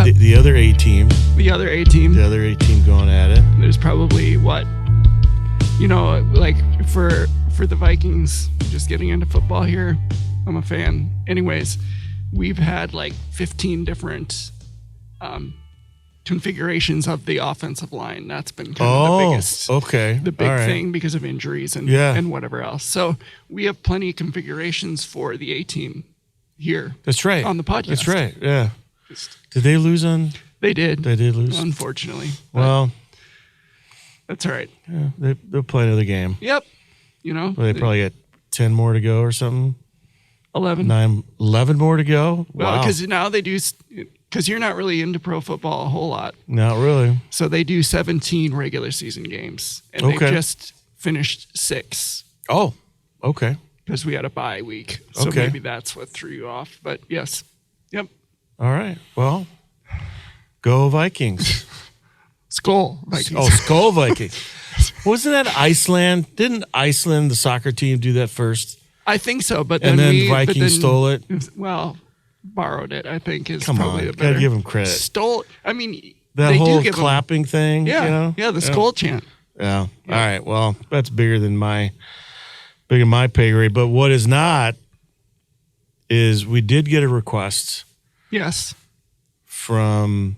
Yeah. The other A team. The other A team. The other A team going at it. There's probably what, like for the Vikings, just getting into football here, I'm a fan. Anyways, we've had like 15 different configurations of the offensive line. That's been kind of the biggest, the big thing because of injuries and whatever else. So we have plenty of configurations for the A team here. That's right. On the podcast. That's right. Yeah. Did they lose on? They did. They did lose. Unfortunately. Well, that's all right. Yeah, they'll play another game. Yep. Well, they probably got 10 more to go or something. 11 more to go. Well, wow. because now they do, because you're not really into pro football a whole lot. Not really. So they do 17 regular season games, and they just finished 6. Oh, okay. Because we had a bye week, so maybe that's what threw you off. But yes, yep. All right. Well, go Vikings. Skull Vikings. Oh, Skull Vikings. Wasn't that Iceland? Didn't Iceland, the soccer team, do that first? I think so, but then Vikings stole it. Well, borrowed it. I think is Come probably on, the better. gotta give them credit. Stole. I mean, that they whole do give clapping thing. Yeah, the skull chant. Yeah. All right. Well, that's bigger than my pay grade. But what is not is we did get a request. Yes. From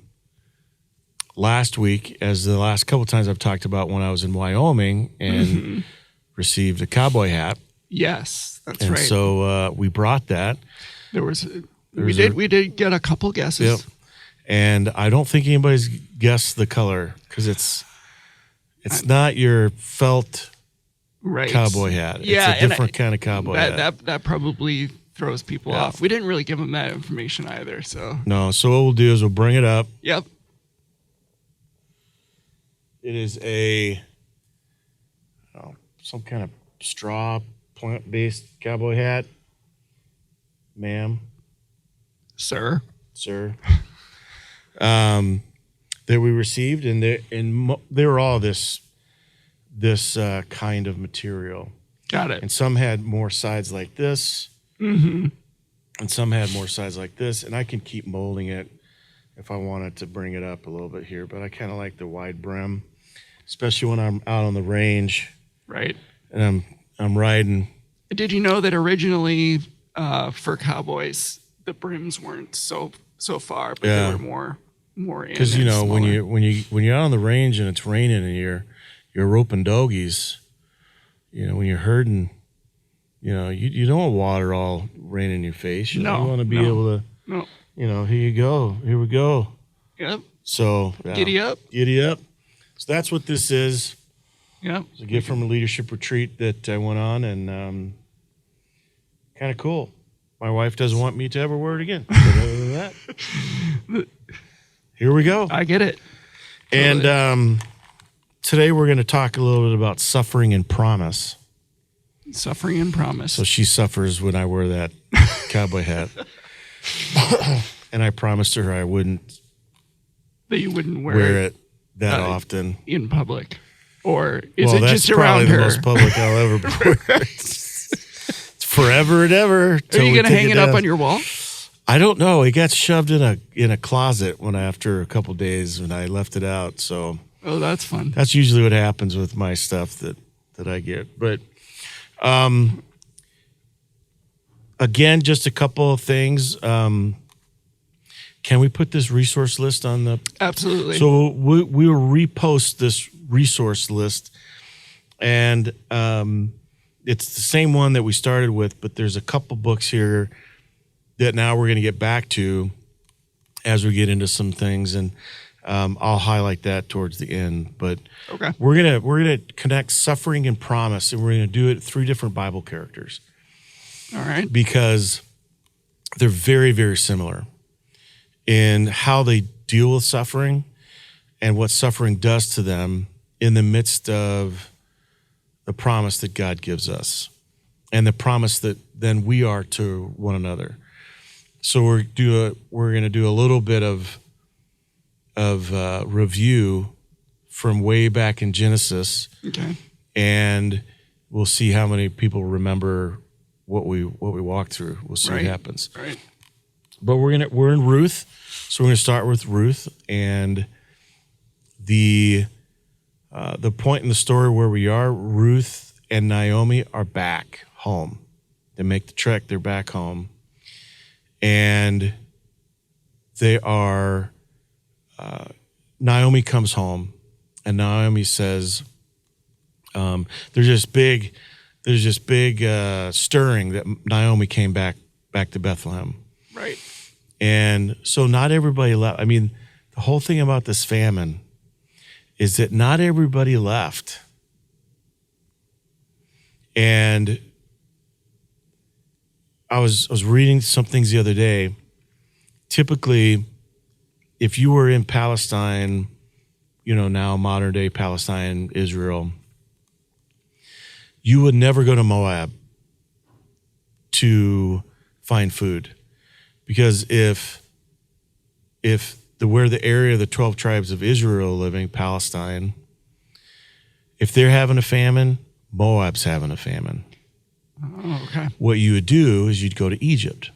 last week, as the last couple times I've talked about when I was in Wyoming and received a cowboy hat. Yes, that's and right. So we brought that. We did get a couple guesses. Yep. And I don't think anybody's guessed the color because it's not your felt cowboy hat. Yeah, it's a different kind of cowboy hat. That probably throws people off. We didn't really give them that information either. So no. So what we'll do is we'll bring it up. Yep. It is some kind of straw plant-based cowboy hat, ma'am, sir, that we received, and they were all this kind of material. Got it. And some had more sides like this, and some had more sides like this. And I can keep molding it if I wanted to bring it up a little bit here, but I kind of like the wide brim, especially when I'm out on the range, right? And I'm riding. Did you know that originally for cowboys the brims weren't so far, but they were more in? Because when you're out on the range and it's raining and you're roping dogies, when you're herding, you don't want water all raining in your face. You want to be able to. No. Here we go. Yep. So Giddy up. So that's what this is. Yeah. It's a gift from a leadership retreat that I went on, and kind of cool. My wife doesn't want me to ever wear it again. But other than that, here we go. I get it. Totally. And today we're going to talk a little bit about suffering and promise. Suffering and promise. So she suffers when I wear that cowboy hat. And I promised her I wouldn't. That you wouldn't wear it that often. In public. Or is it just That's probably around her? the most public I'll ever wear. It's forever and ever. Are you going to hang it up on your wall? I don't know. It got shoved in a closet after a couple days when I left it out. So. Oh, that's fun. That's usually what happens with my stuff that I get. But again, just a couple of things. Can we put this resource list on the? Absolutely. So we will repost this resource list, and it's the same one that we started with, but there's a couple books here that now we're going to get back to as we get into some things, and I'll highlight that towards the end. But we're gonna connect suffering and promise, and we're gonna do it 3 different Bible characters. All right. Because they're very, very similar in how they deal with suffering and what suffering does to them in the midst of the promise that God gives us and the promise that then we are to one another. So we're going to do a little bit of review from way back in Genesis. Okay. And we'll see how many people remember what we walked through. We'll see what happens. Right. But we're in Ruth, so we're gonna start with Ruth, and the point in the story where we are, Ruth and Naomi are back home. They make the trek, they're back home, and they are. Naomi comes home, and Naomi says, "There's this big stirring that Naomi came back to Bethlehem." Right. And so not everybody left. I mean, the whole thing about this famine is that not everybody left. And I was reading some things the other day. Typically, if you were in Palestine, now modern day Palestine, Israel, you would never go to Moab to find food. Because where the area of the 12 tribes of Israel living, Palestine, if they're having a famine, Moab's having a famine. Oh, okay. What you would do is you'd go to Egypt,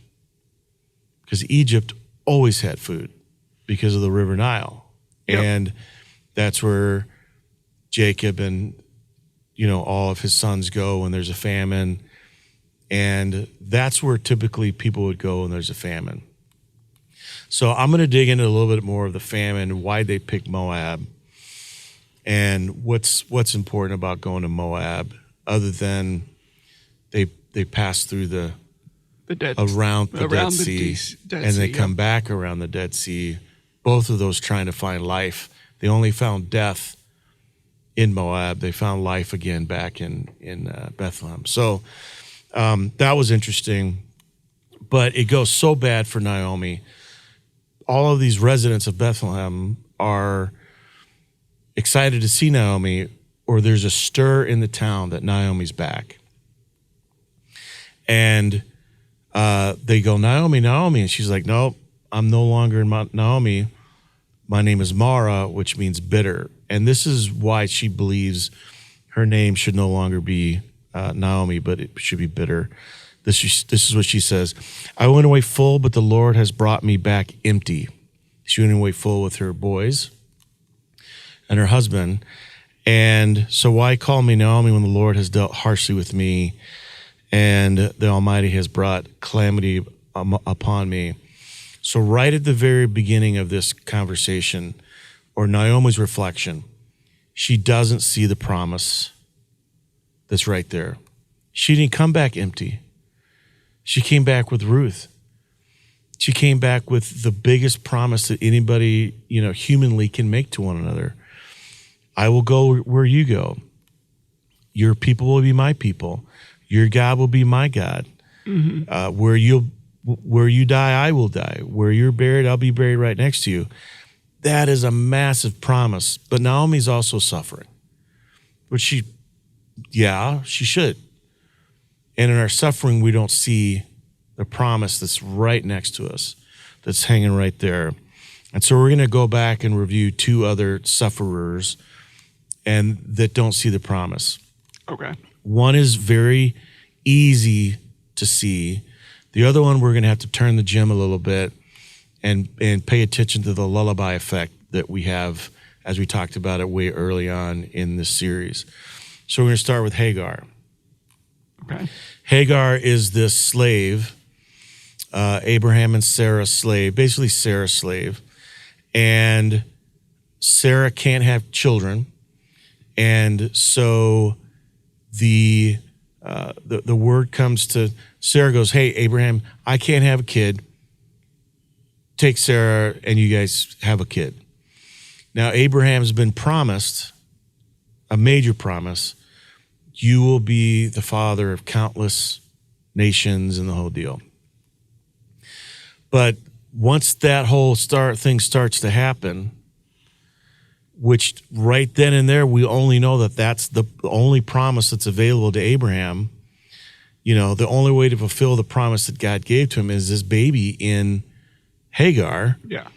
because Egypt always had food because of the River Nile. Yep. And that's where Jacob and, all of his sons go when there's a famine. And that's where typically people would go when there's a famine. So I'm going to dig into a little bit more of the famine, why they picked Moab, and what's important about going to Moab, other than they pass through around the Dead Sea, and they come back around the Dead Sea. Both of those trying to find life. They only found death in Moab. They found life again back in Bethlehem. So that was interesting, but it goes so bad for Naomi. All of these residents of Bethlehem are excited to see Naomi, or there's a stir in the town that Naomi's back. And they go, "Naomi, Naomi." And she's like, "Nope, I'm no longer Naomi. My name is Mara," which means bitter. And this is why she believes her name should no longer be Naomi, but it should be bitter. This is what she says. "I went away full, but the Lord has brought me back empty." She went away full with her boys and her husband. "And so why call me Naomi when the Lord has dealt harshly with me and the Almighty has brought calamity upon me?" So right at the very beginning of this conversation, or Naomi's reflection, she doesn't see the promise that's right there. She didn't come back empty. She came back with Ruth. She came back with the biggest promise that anybody, humanly can make to one another. "I will go where you go. Your people will be my people. Your God will be my God. Mm-hmm. Where you die, I will die. Where you're buried, I'll be buried right next to you." That is a massive promise. But Naomi's also suffering. But she should. And in our suffering, we don't see the promise that's right next to us, that's hanging right there. And so we're going to go back and review two other sufferers and that don't see the promise. Okay. One is very easy to see. The other one, we're going to have to turn the gem a little bit and pay attention to the lullaby effect that we have, as we talked about it way early on in this series. So we're going to start with Hagar. Okay. Hagar is this slave, Abraham and Sarah's slave, basically Sarah's slave. And Sarah can't have children. And so the word comes to Sarah, goes, "Hey, Abraham, I can't have a kid. Take Sarah and you guys have a kid." Now, Abraham's been promised a major promise. You will be the father of countless nations and the whole deal. But once that whole thing starts to happen, which right then and there, we only know that that's the only promise that's available to Abraham. The only way to fulfill the promise that God gave to him is this baby in Hagar. Yeah.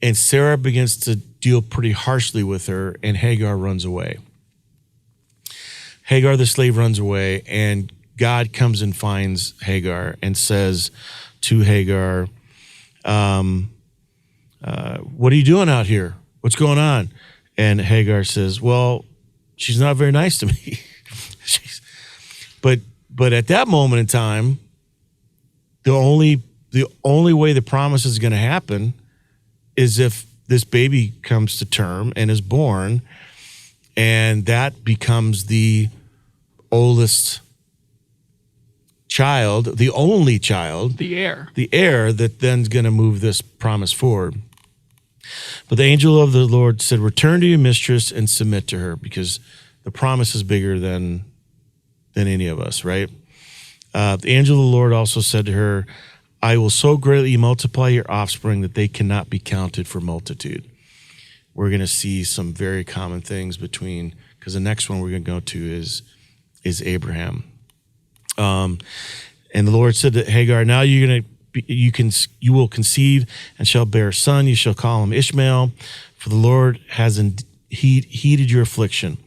And Sarah begins to deal pretty harshly with her, and Hagar runs away. Hagar, the slave, runs away, and God comes and finds Hagar and says to Hagar, What are you doing out here? What's going on? And Hagar says, well, she's not very nice to me. But at that moment in time, the only way the promise is going to happen is if this baby comes to term and is born, and that becomes the oldest child, the only child, the heir that then's going to move this promise forward. But the angel of the Lord said, return to your mistress and submit to her, because the promise is bigger than any of us, right? The angel of the Lord also said to her, I will so greatly multiply your offspring that they cannot be counted for multitude. We're going to see some very common things between, because the next one we're going to go to is Abraham. And the Lord said to Hagar, now you will conceive and shall bear a son. You shall call him Ishmael, for the Lord has heeded your affliction.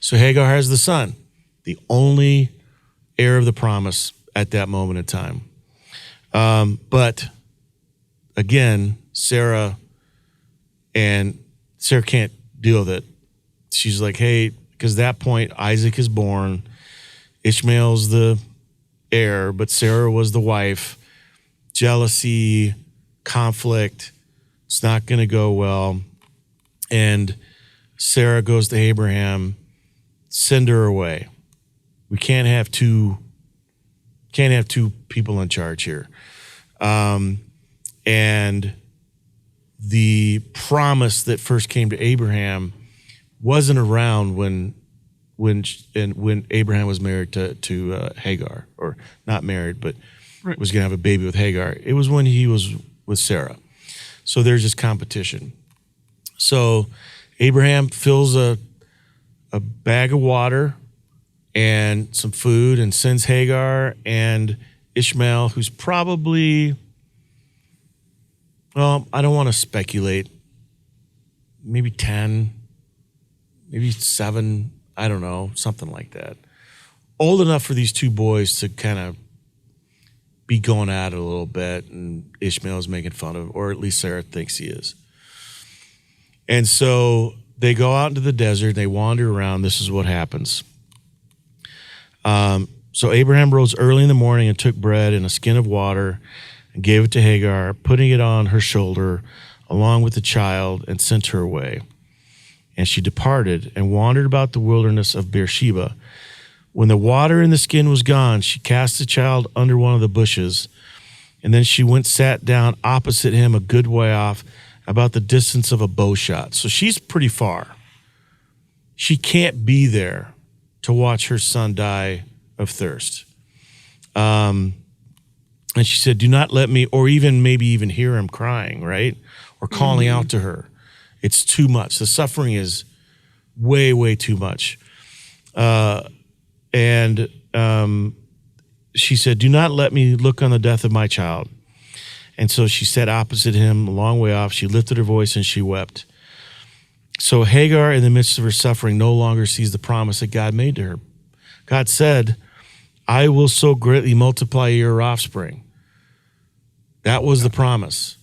So Hagar has the son, the only heir of the promise at that moment in time. But again, Sarah can't deal with it. She's like, hey, because at that point Isaac is born, Ishmael's the heir, but Sarah was the wife. Jealousy, conflict, it's not going to go well. And Sarah goes to Abraham, send her away. We can't have two people in charge here. And the promise that first came to Abraham wasn't around when Abraham was married to Hagar, or not married, but right, was going to have a baby with Hagar. It was when he was with Sarah. So there's this competition. So Abraham fills a bag of water and some food and sends Hagar and Ishmael, who's probably, well, I don't want to speculate, maybe 10, maybe 7, I don't know, something like that. Old enough for these two boys to kind of be going at it a little bit, and Ishmael's making fun of, or at least Sarah thinks he is. And so they go out into the desert, they wander around. This is what happens. So Abraham rose early in the morning and took bread and a skin of water and gave it to Hagar, putting it on her shoulder along with the child, and sent her away. And she departed and wandered about the wilderness of Beersheba. When the water in the skin was gone, she cast the child under one of the bushes, and then she sat down opposite him a good way off, about the distance of a bow shot. So she's pretty far. She can't be there to watch her son die of thirst. And she said, do not let me, or maybe even hear him crying, right? Or calling out to her. It's too much. The suffering is way, way too much. And she said, do not let me look on the death of my child. And so she sat opposite him a long way off. She lifted her voice and she wept. So Hagar, in the midst of her suffering, no longer sees the promise that God made to her. God said, I will so greatly multiply your offspring. That was the promise.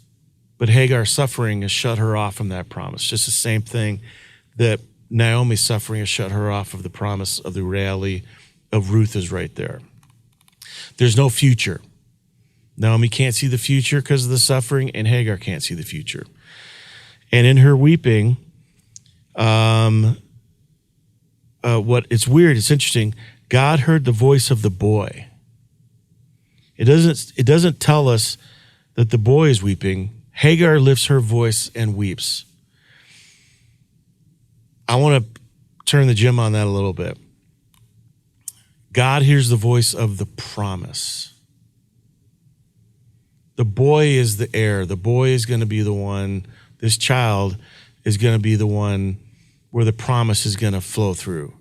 But Hagar's suffering has shut her off from that promise. Just the same thing that Naomi's suffering has shut her off of the promise of the reality of Ruth is right there. There's no future. Naomi can't see the future because of the suffering, and Hagar can't see the future. And in her weeping, it's weird, it's interesting. God heard the voice of the boy. It doesn't tell us that the boy is weeping. Hagar lifts her voice and weeps. I want to turn the gym on that a little bit. God hears the voice of the promise. The boy is the heir. The boy is going to be the one, this child is going to be the one where the promise is going to flow through.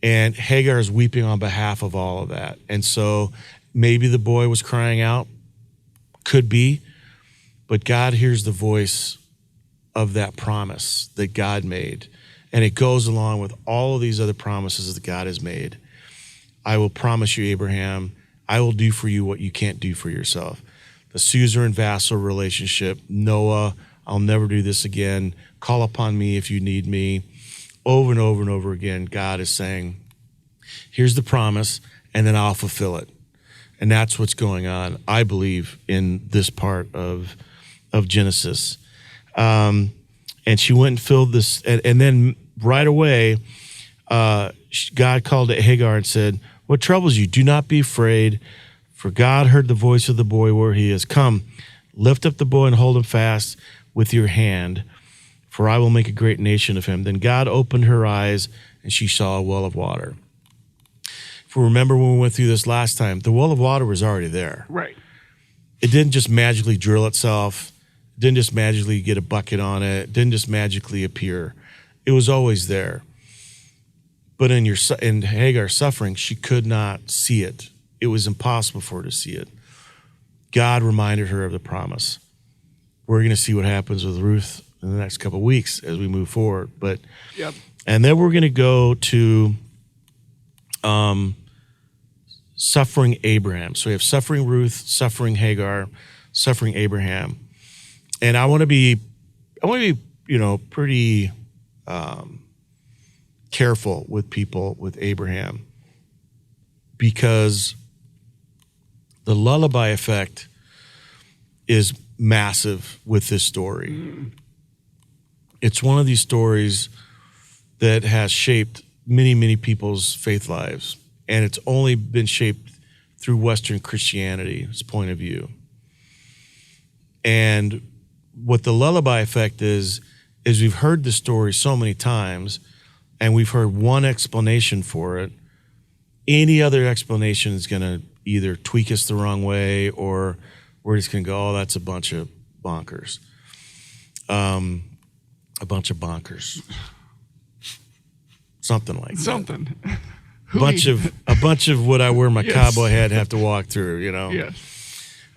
And Hagar is weeping on behalf of all of that. And so maybe the boy was crying out, could be, but God hears the voice of that promise that God made. And it goes along with all of these other promises that God has made. I will promise you, Abraham, I will do for you what you can't do for yourself. the suzerain vassal relationship. Noah, I'll never do this again. Call upon me if you need me. Over and over and over again, God is saying, here's the promise, and then I'll fulfill it. And that's what's going on, I believe, in this part of Genesis. And she went and filled this, and then right away, God called to Hagar and said, what troubles you? Do not be afraid, for God heard the voice of the boy where he is. Come, lift up the boy and hold him fast with your hand, for I will make a great nation of him. Then God opened her eyes, and she saw a well of water. If we remember when we went through this last time, the well of water was already there. Right. It didn't just magically drill itself. It didn't just magically get a bucket on it. It didn't just magically appear. It was always there. But in Hagar's suffering, she could not see it. It was impossible for her to see it. God reminded her of the promise. We're going to see what happens with Ruth in the next couple of weeks as we move forward. But yep. And then we're going to go to suffering Abraham. So we have suffering Ruth, suffering Hagar, suffering Abraham. And I want to be, pretty careful with people with Abraham, because the lullaby effect is massive with this story. Mm. It's one of these stories that has shaped many, many people's faith lives, and it's only been shaped through Western Christianity's point of view. And what the lullaby effect is we've heard the story so many times, and we've heard one explanation for it. Any other explanation is going to either tweak us the wrong way, or we're just going to go, oh, that's a bunch of bonkers. A bunch of bonkers. Something like Something. that. A bunch of what I wear my Yes. cowboy hat have to walk through, Yes.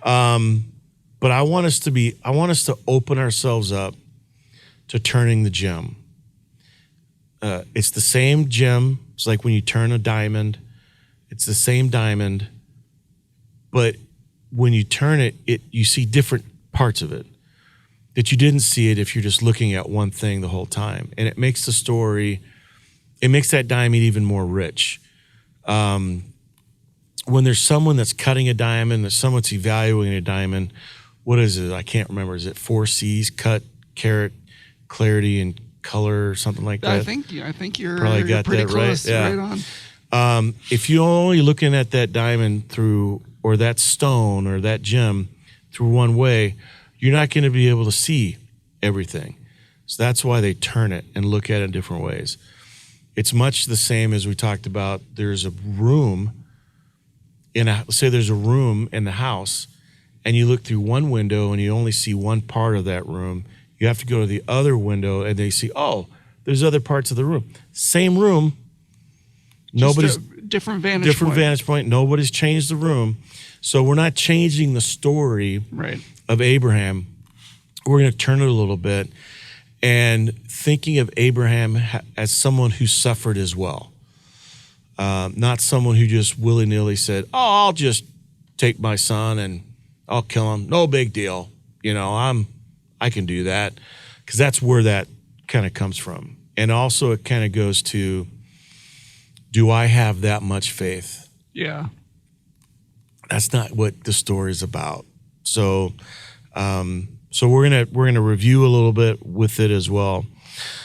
But I want us to open ourselves up to turning the gem. It's the same gem. It's like when you turn a diamond, it's the same diamond, but when you turn it, you see different parts of it that you didn't see it if you're just looking at one thing the whole time. And it makes that diamond even more rich. When there's someone that's cutting a diamond, there's someone that's evaluating a diamond, what is it? I can't remember. Is it 4 C's? Cut, carat, clarity, and color, or something like that? I think you're probably got pretty that close. right. Yeah. Right on. If you're only looking at that diamond through, or that stone or that gem through one way, you're not going to be able to see everything. So that's why they turn it and look at it in different ways. It's much the same as we talked about. There's a room say there's a room in the house, and you look through one window and you only see one part of that room. You have to go to the other window and they see, oh, there's other parts of the room. Same room. Nobody's different vantage point. Nobody's changed the room. So we're not changing the story of Abraham. We're going to turn it a little bit and thinking of Abraham as someone who suffered as well. Not someone who just willy-nilly said, oh, I'll just take my son and I'll kill him. No big deal. I can do that. Because that's where that kind of comes from. And also it kind of goes to, do I have that much faith? Yeah. That's not what the story is about. So we're gonna review a little bit with it as well.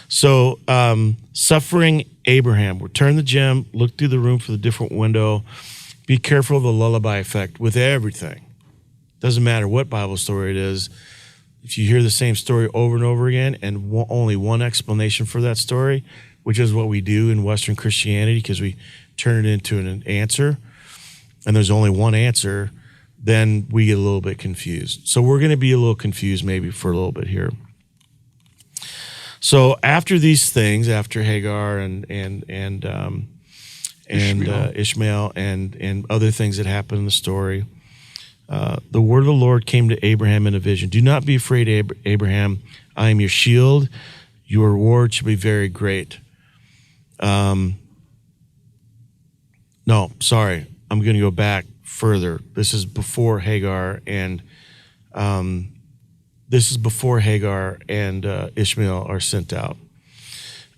So suffering Abraham. We'll turn the gem, look through the room for the different window. Be careful of the lullaby effect with everything. Doesn't matter what Bible story it is. If you hear the same story over and over again and only one explanation for that story, which is what we do in Western Christianity because we turn it into an answer, and there's only one answer, then we get a little bit confused. So we're going to be a little confused maybe for a little bit here. So after these things, after Hagar and Ishmael and other things that happen in the story, the word of the Lord came to Abraham in a vision. Do not be afraid, Abraham. I am your shield. Your reward shall be very great. No, sorry. I'm going to go back further. This is before Hagar and This is before Hagar and Ishmael are sent out.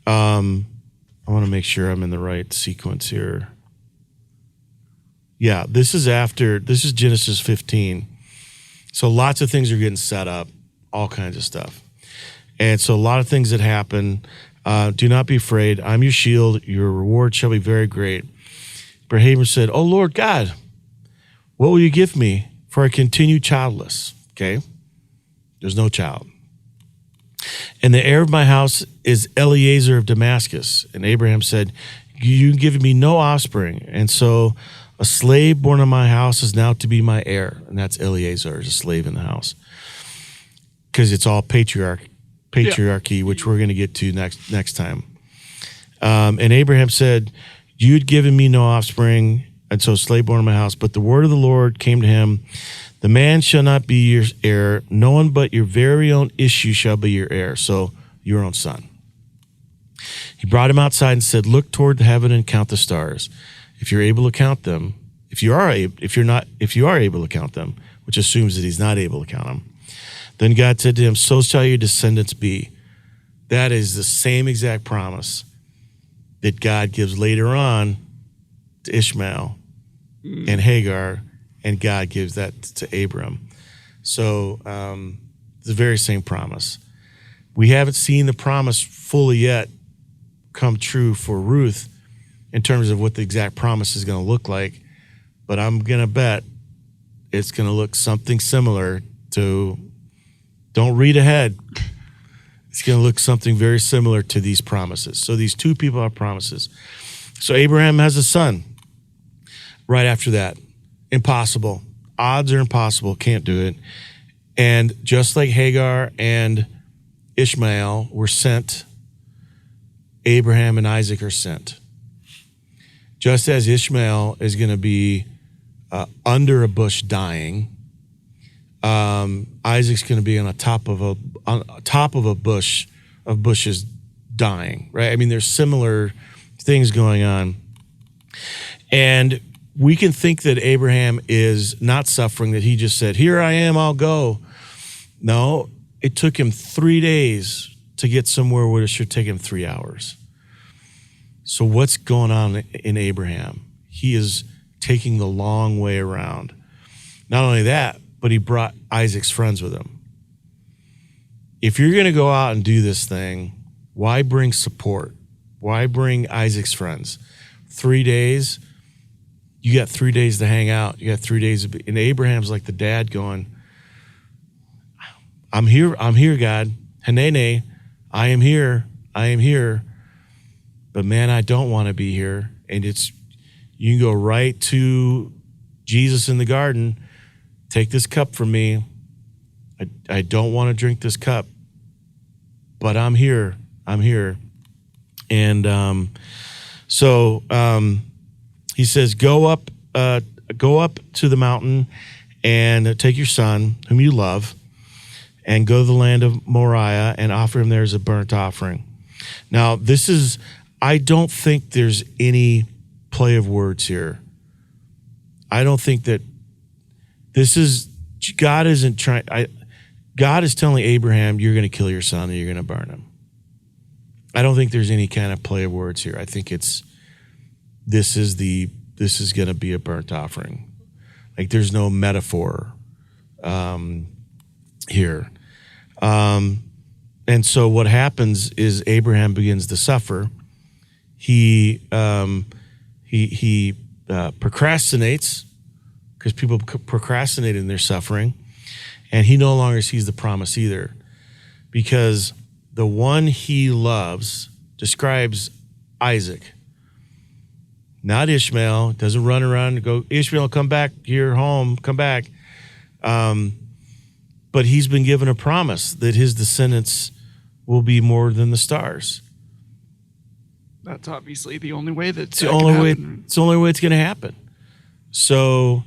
I want to make sure I'm in the right sequence here. Yeah, this is Genesis 15. So lots of things are getting set up, all kinds of stuff. And so a lot of things that happen. Do not be afraid. I'm your shield. Your reward shall be very great. But Abram said, "Oh, Lord God, what will you give me? For I continue childless." Okay? There's no child. "And the heir of my house is Eliezer of Damascus." And Abraham said, "You give me no offspring. And so a slave born in my house is now to be my heir." And that's Eliezer, is a slave in the house. Because it's all patriarchy, which we're going to get to next time. And Abraham said, "You'd given me no offspring, and so a slave born in my house. But the word of the Lord came to him, 'The man shall not be your heir. No one but your very own issue shall be your heir.'" So your own son. He brought him outside and said, "Look toward the heaven and count the stars, if you're able to count them. If you are able to count them," which assumes that he's not able to count them. Then God said to him, "So shall your descendants be." That is the same exact promise that God gives later on to Ishmael and Hagar, and God gives that to Abram. So it's the very same promise. We haven't seen the promise fully yet come true for Ruth in terms of what the exact promise is going to look like, but I'm going to bet it's going to look something similar to, don't read ahead, it's going to look something very similar to these promises. So these two people have promises. So Abraham has a son right after that. Impossible. Odds are impossible. Can't do it. And just like Hagar and Ishmael were sent, Abraham and Isaac are sent. Just as Ishmael is going to be under a bush dying, Isaac's going to be on the top of a bush of bushes dying, right? I mean, there's similar things going on. And we can think that Abraham is not suffering, that he just said, "Here I am, I'll go." No, it took him 3 days to get somewhere where it should take him 3 hours. So what's going on in Abraham? He is taking the long way around. Not only that, but he brought Isaac's friends with him. If you're going to go out and do this thing, why bring support? Why bring Isaac's friends? 3 days, you got 3 days to hang out. You got 3 days. And Abraham's like the dad going, I'm here, God. Hanene, I am here. But man, I don't want to be here. And you can go right to Jesus in the garden. Take this cup from me. I don't want to drink this cup, but I'm here. And so he says, go up to the mountain and take your son, whom you love, and go to the land of Moriah and offer him there as a burnt offering. Now, I don't think there's any play of words here. I don't think that God isn't trying. God is telling Abraham, you're going to kill your son and you're going to burn him. I don't think there's any kind of play of words here. I think this is going to be a burnt offering. Like there's no metaphor here. And so what happens is Abraham begins to suffer. He procrastinates, because people procrastinate in their suffering, and he no longer sees the promise either, because the one he loves describes Isaac, not Ishmael. Doesn't run around and go, "Ishmael, come back, you're home, come back." But he's been given a promise that his descendants will be more than the stars. That's obviously the only way that it's the only way. It's the only way it's going to happen. So,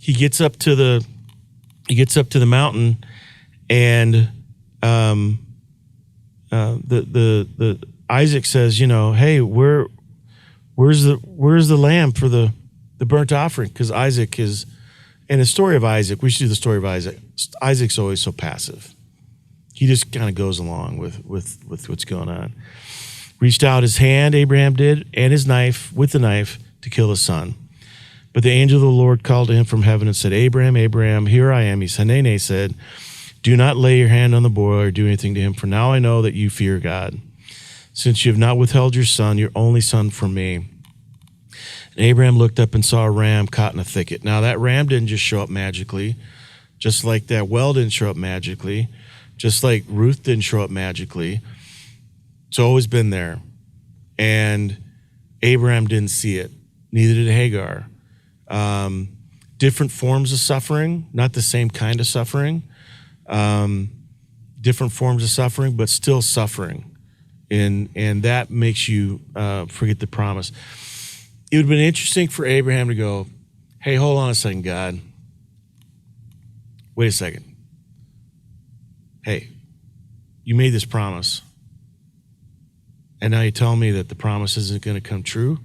he gets up to the mountain, and the Isaac says, "Hey, where's the lamb for the burnt offering?" Because Isaac is And the story of Isaac, we should do the story of Isaac. Isaac's always so passive. He just kind of goes along with what's going on. Reached out his hand, Abraham did, and his knife, with the knife, to kill his son. But the angel of the Lord called to him from heaven and said, Abraham, Abraham, here I am. Hanane said, do not lay your hand on the boy or do anything to him, for now I know that you fear God, since you have not withheld your son, your only son, from me. And Abraham looked up and saw a ram caught in a thicket. Now that ram didn't just show up magically, just like that well didn't show up magically, just like Ruth didn't show up magically. It's always been there. And Abraham didn't see it. Neither did Hagar. Different forms of suffering, not the same kind of suffering. Different forms of suffering, but still suffering. And that makes you forget the promise. It would have been interesting for Abraham to go, hey, hold on a second, God. Wait a second. Hey, you made this promise. And now you're telling me that the promise isn't going to come true?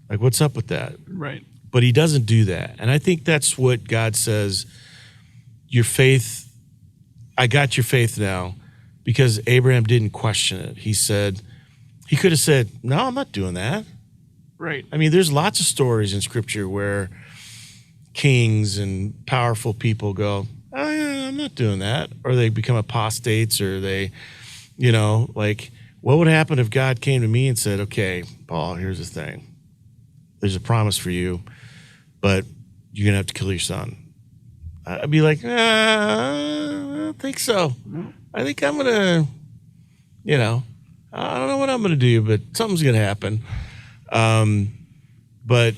Like, what's up with that? Right. But he doesn't do that. And I think that's what God says, your faith, I got your faith now, because Abraham didn't question it. He could have said, no, I'm not doing that. Right. I mean, there's lots of stories in Scripture where kings and powerful people go, oh, yeah, I'm not doing that. Or they become apostates, or they, like, what would happen if God came to me and said, okay, Paul, here's the thing. There's a promise for you, but you're going to have to kill your son. I'd be like, I don't think so. No. I think I'm going to, I don't know what I'm going to do, but something's going to happen. But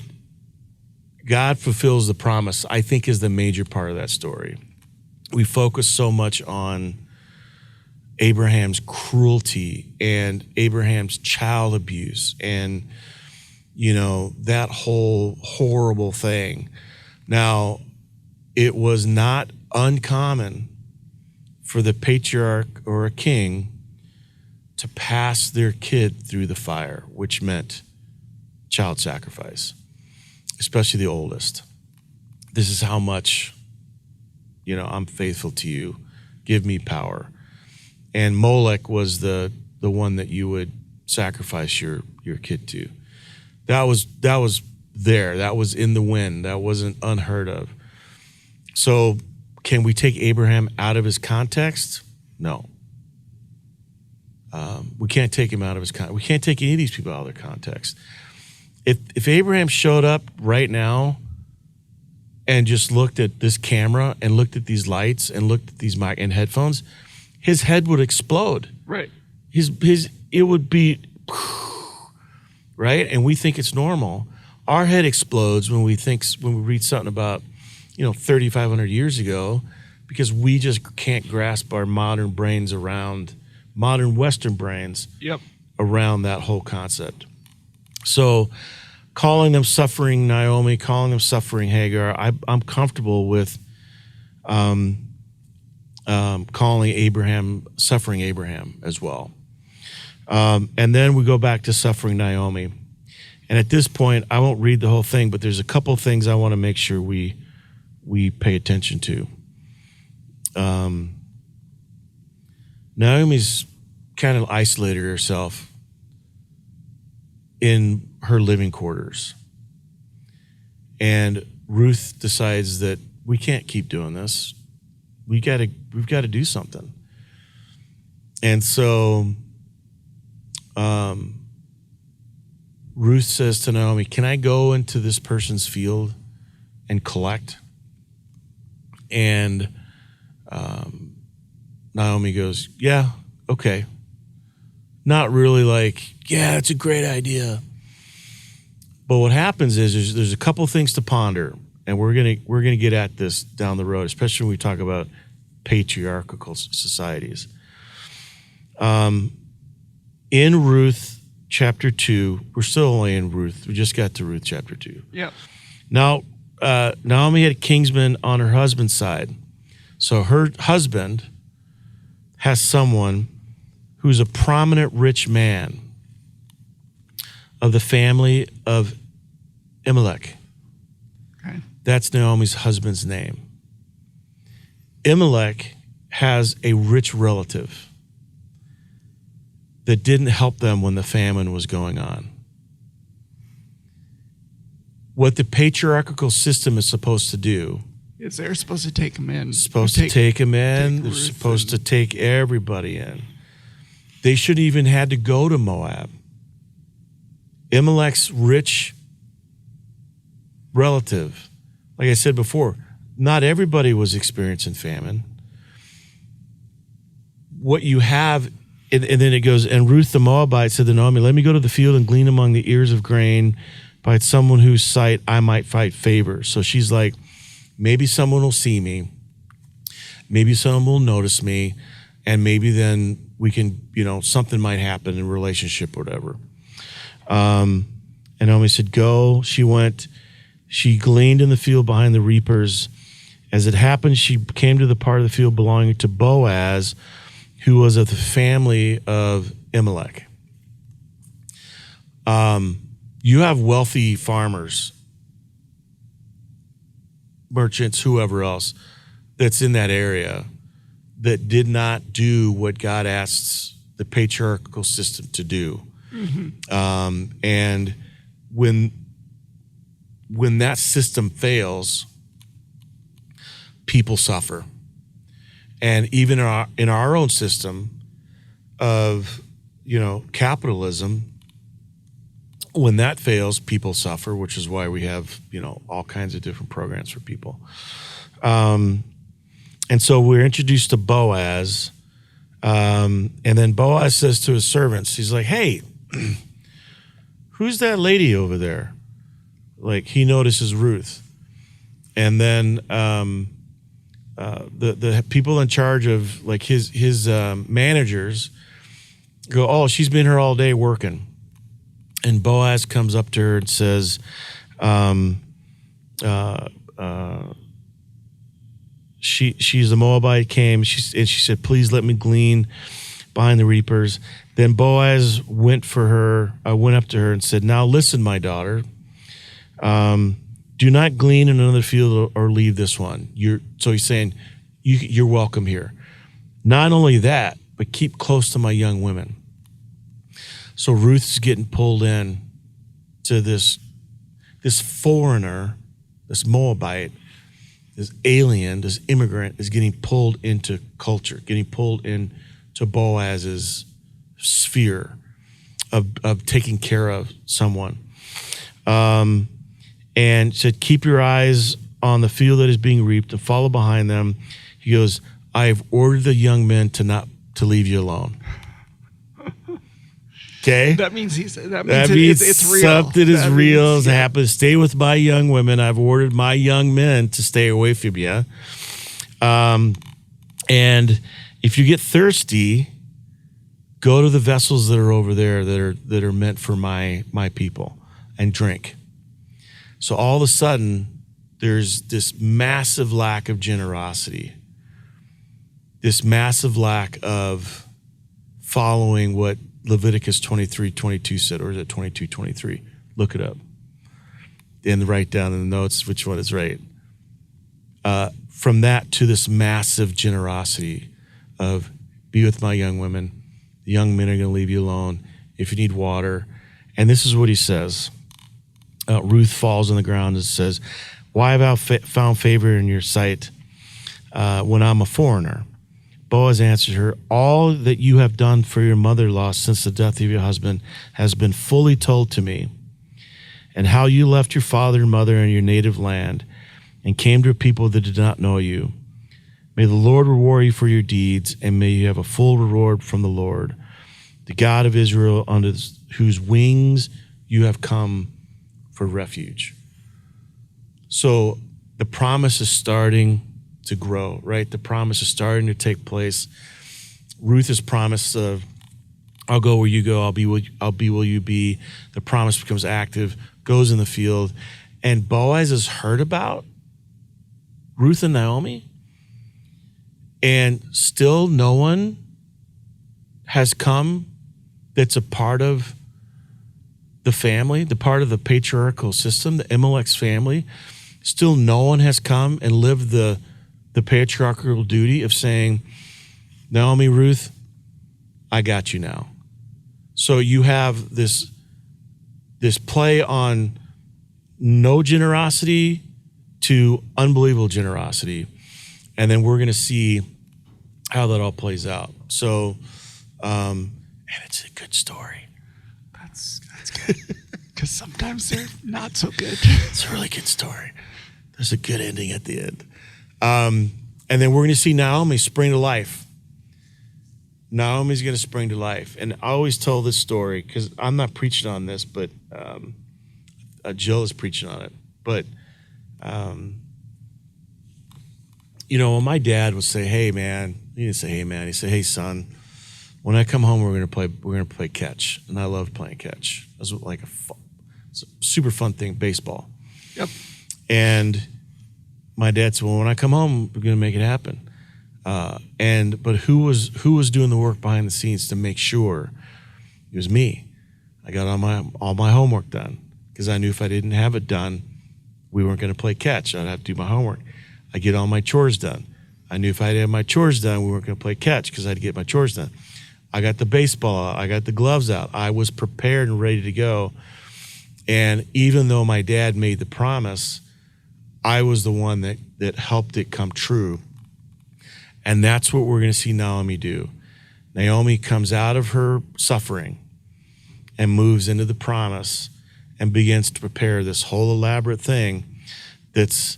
God fulfills the promise, I think, is the major part of that story. We focus so much on Abraham's cruelty and Abraham's child abuse and, that whole horrible thing. Now, it was not uncommon for the patriarch or a king to pass their kid through the fire, which meant child sacrifice, especially the oldest. This is how much, I'm faithful to you. Give me power. And Molech was the one that you would sacrifice your kid to. That was there. That was in the wind. That wasn't unheard of. So can we take Abraham out of his context? No. We can't take him out of his context. We can't take any of these people out of their context. If Abraham showed up right now and just looked at this camera and looked at these lights and looked at these mic and headphones, his head would explode. Right. It would be, right? And we think it's normal. Our head explodes when we read something about, 3,500 years ago, because we just can't grasp our modern Western brains around that whole concept. So calling them suffering Naomi, calling them suffering Hagar, I'm comfortable with calling Abraham suffering Abraham as well. And then we go back to suffering Naomi. And at this point, I won't read the whole thing, but there's a couple things I want to make sure we pay attention to. Naomi's kind of isolated herself in her living quarters. And Ruth decides that we can't keep doing this. We've got to do something. And so Ruth says to Naomi, can I go into this person's field and collect? And Naomi goes, yeah, okay. Not really like, yeah, it's a great idea. But what happens is there's a couple things to ponder, and we're gonna get at this down the road, especially when we talk about patriarchal societies. In Ruth chapter 2, we're still only in Ruth. We just got to Ruth chapter 2. Yeah. Now, Naomi had a kinsman on her husband's side. So her husband has someone who's a prominent rich man of the family of Elimelech. Okay. That's Naomi's husband's name. Elimelech has a rich relative that didn't help them when the famine was going on. What the patriarchal system is supposed to do is they're supposed to take them in. Supposed to take them in. They're supposed to take everybody in. They should even had to go to Moab. Elimelech's rich relative, like I said before, not everybody was experiencing famine. What you have, and then it goes, and Ruth the Moabite said to Naomi, let me go to the field and glean among the ears of grain by someone whose sight I might find favor. So she's like, maybe someone will see me. Maybe someone will notice me. And maybe then we can, something might happen in a relationship or whatever. And Naomi said, go. She went. She gleaned in the field behind the reapers. As it happened, she came to the part of the field belonging to Boaz, who was of the family of Elimelech. You have wealthy farmers, merchants, whoever else that's in that area that did not do what God asks the patriarchal system to do. Mm-hmm. And when that system fails, people suffer. And even in our own system of, capitalism, when that fails, people suffer, which is why we have, all kinds of different programs for people. And so we're introduced to Boaz. And then Boaz says to his servants, he's like, hey, who's that lady over there? Like, he notices Ruth. And then the people in charge of, like, his managers go, oh, she's been here all day working. And Boaz comes up to her and says, she's a Moabite, came, and she said, please let me glean behind the reapers. Then Boaz went up to her and said, now listen, my daughter, do not glean in another field or leave this one. So he's saying, you're welcome here. Not only that, but keep close to my young women. So Ruth's getting pulled in to this foreigner, this Moabite, this alien, this immigrant is getting pulled into culture, getting pulled into Boaz's sphere of taking care of someone. And said, keep your eyes on the field that is being reaped and follow behind them. He goes, I have ordered the young men to leave you alone. Okay? That means it's real. Something is real has happened. Stay with my young women. I've ordered my young men to stay away from you. And if you get thirsty, go to the vessels that are over there that are meant for my people and drink. So all of a sudden, there's this massive lack of generosity, this massive lack of following what Leviticus 23:22 said, or is it 22:23? Look it up. And write down in the notes which one is right. From that to this massive generosity of be with my young women. The young men are going to leave you alone. If you need water. And this is what he says. Ruth falls on the ground and says, why have I found favor in your sight when I'm a foreigner? Boaz answered her, all that you have done for your mother-in-law since the death of your husband has been fully told to me, and how you left your father and mother in your native land and came to a people that did not know you. May the Lord reward you for your deeds, and may you have a full reward from the Lord, the God of Israel, under whose wings you have come for refuge. So the promise is starting to grow, right? The promise is starting to take place. Ruth has promised, I'll go where you go, I'll be where you be. The promise becomes active, goes in the field. And Boaz has heard about Ruth and Naomi, and still no one has come that's a part of the family, the part of the patriarchal system, the Elimelech's family, still no one has come and lived the patriarchal duty of saying, Naomi, Ruth, I got you now. So you have this play on no generosity to unbelievable generosity. And then we're going to see how that all plays out. So, and it's a good story. That's good. Because sometimes they're not so good. It's a really good story. There's a good ending at the end. And then we're going to see Naomi spring to life. Naomi's going to spring to life. And I always tell this story because I'm not preaching on this, but Jill is preaching on it. But, when my dad would say, hey, man, he didn't say, hey, man. He said, hey, son, when I come home, we're going to play catch. And I loved playing catch. It was like it's a super fun thing, baseball. Yep. And my dad said, well, when I come home, we're going to make it happen. But who was doing the work behind the scenes to make sure? It was me. I got all my homework done because I knew if I didn't have it done, we weren't going to play catch. I'd have to do my homework. I get all my chores done. I knew if I didn't have my chores done, we weren't going to play catch because I had to get my chores done. I got the baseball out. I got the gloves out. I was prepared and ready to go. And even though my dad made the promise, I was the one that helped it come true. And that's what we're going to see Naomi do. Naomi comes out of her suffering and moves into the promise and begins to prepare this whole elaborate thing that's,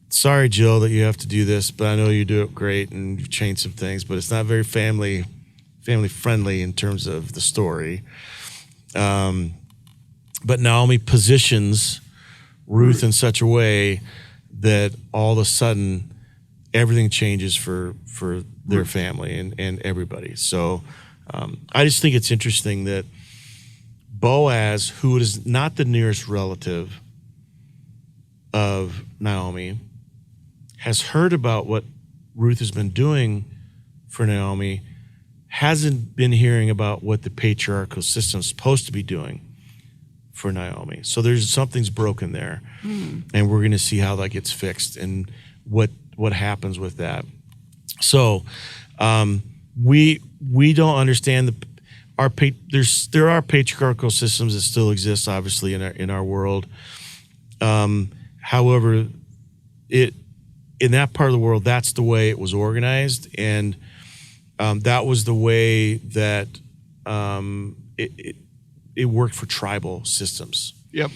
sorry, Jill, that you have to do this, but I know you do it great and you've changed some things, but it's not very family friendly in terms of the story. But Naomi positions Ruth in such a way that all of a sudden everything changes for their family and everybody. So I just think it's interesting that Boaz, who is not the nearest relative of Naomi, has heard about what Ruth has been doing for Naomi, hasn't been hearing about what the patriarchal system is supposed to be doing for Naomi. So something's broken there. And we're going to see how that gets fixed and what happens with that. So we don't understand there are patriarchal systems that still exist, obviously, in our world. However, in that part of the world, that's the way it was organized, and that was the way that it worked for tribal systems. Yep.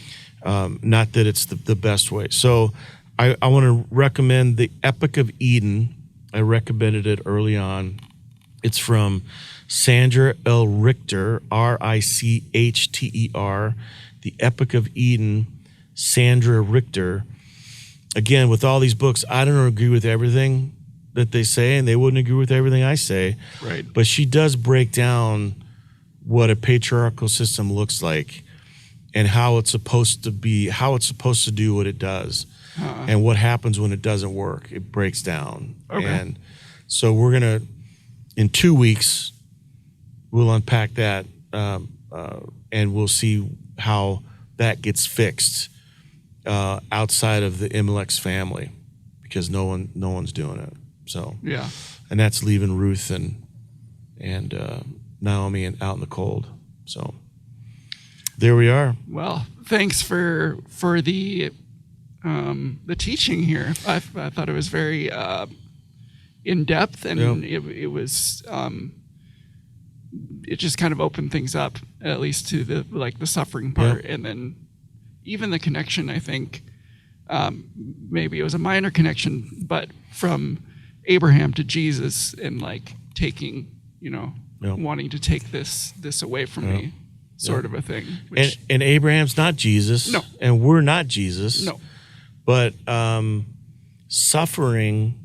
Not that it's the best way. So I want to recommend the Epic of Eden. I recommended it early on. It's from Sandra L. Richter, Richter, The Epic of Eden, Sandra Richter. Again, with all these books, I don't agree with everything that they say, and they wouldn't agree with everything I say. Right. But she does break down what a patriarchal system looks like and how it's supposed to be, how it's supposed to do what it does, and what happens when it doesn't work. It breaks down. Okay. And so we're going to, in 2 weeks, we'll unpack that, and we'll see how that gets fixed outside of the Imelech's family, because no one's doing it. So yeah, and that's leaving Ruth and Naomi out in the cold. So there we are. Well, thanks for the teaching here. I thought it was very in depth, and it was it just kind of opened things up, at least to the suffering part, and then even the connection. I think maybe it was a minor connection, but from Abraham to Jesus, and taking, wanting to take this away from me, sort of a thing. Which, and Abraham's not Jesus. No. And we're not Jesus. No. But suffering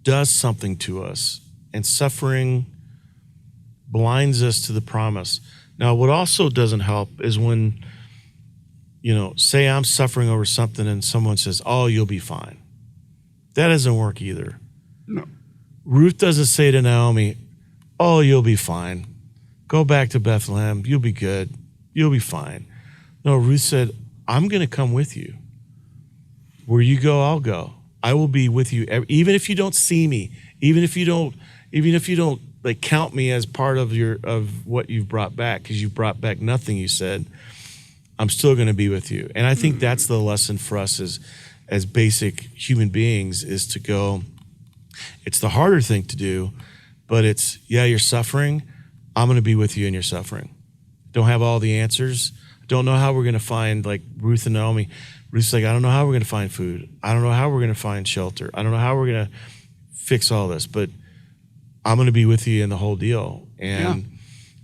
does something to us, and suffering blinds us to the promise. Now, what also doesn't help is when, say I'm suffering over something and someone says, oh, you'll be fine. That doesn't work either. No. Ruth doesn't say to Naomi, oh, you'll be fine. Go back to Bethlehem. You'll be good. You'll be fine. No, Ruth said, I'm going to come with you. where you go, I'll go. I will be with you, even if you don't see me, even if you don't like count me as part of what you've brought back, because you brought back nothing. You said, I'm still going to be with you. And I think that's the lesson for us as basic human beings, is to go. It's the harder thing to do, but it's, you're suffering. I'm going to be with you in your suffering. Don't have all the answers. Don't know how we're going to find, like Ruth and Naomi. Ruth's like, I don't know how we're going to find food. I don't know how we're going to find shelter. I don't know how we're going to fix all this, but I'm going to be with you in the whole deal. And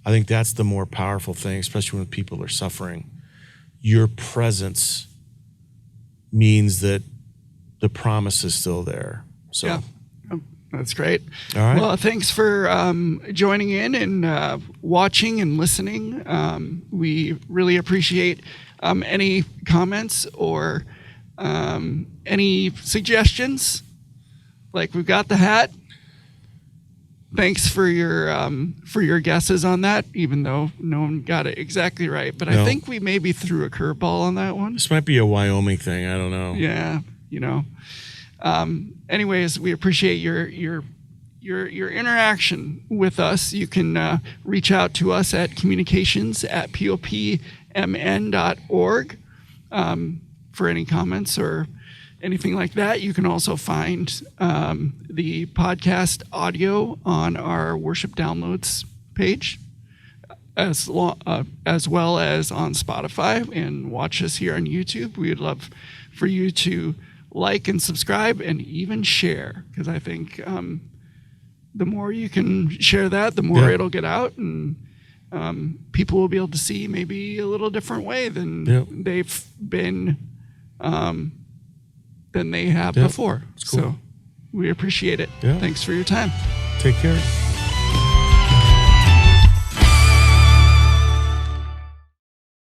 I think that's the more powerful thing, especially when people are suffering. Your presence means that the promise is still there. So. Yeah. That's great. All right. Well, thanks for joining in and watching and listening. We really appreciate any comments or any suggestions. Like, we've got the hat. Thanks for your guesses on that, even though no one got it exactly right. But I think we maybe threw a curveball on that one. This might be a Wyoming thing. I don't know. Yeah, anyways, we appreciate your interaction with us. You can reach out to us at communications@popmn.org for any comments or anything like that. You can also find the podcast audio on our worship downloads page, as well as on Spotify, and watch us here on YouTube. We would love for you to like and subscribe and even share, because I think the more you can share that, the more it'll get out, and people will be able to see maybe a little different way than they've been than they have before. Cool. So we appreciate it. Yeah. Thanks for your time. Take care.